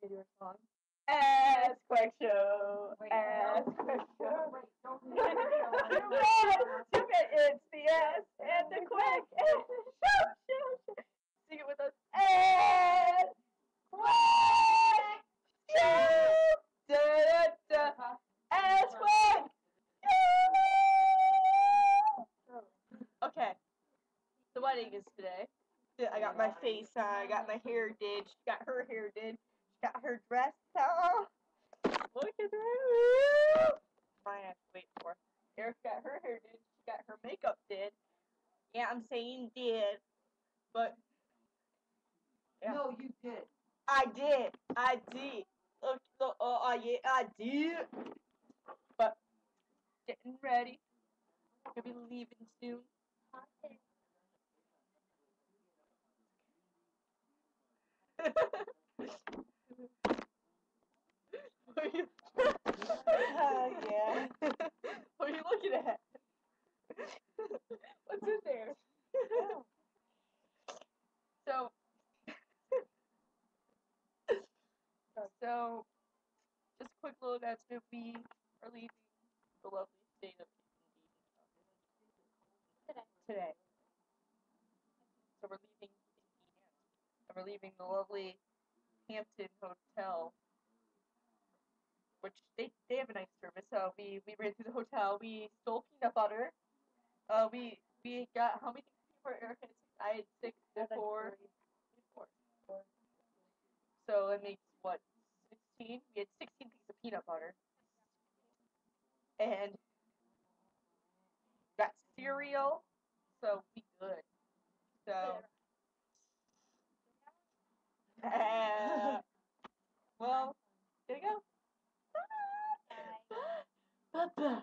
do your song. Ask Quick Show. Wait, Ask no. Quick Show. Wait, don't Too bad it's the ass and the quick. Show. Sing it with us. Ask Quick Show. Da. Ask Quick Show. Okay. The wedding is today. I got my face on, I got my hair did, she got her hair did, she got her dress on. Look at that. Mine I have to wait for. Eric got her hair did, she got her makeup did. Yeah, I'm saying did, but yeah. No, you did. I did. Look, yeah, I did. But getting ready. Gonna be leaving soon. Yeah. What are you looking at? What's in there? So, just a quick little announcement. We are leaving the lovely state of Indiana today. So we're leaving Indiana, and we're leaving the lovely Hampton Hotel, which they have a nice service. So we ran through the hotel. We stole peanut butter. We got how many things for Erica? I had 6 before. So it makes what 16? We had 16 pieces of peanut butter, and got cereal. So we good. So. Well, there you go. Bye. Bye.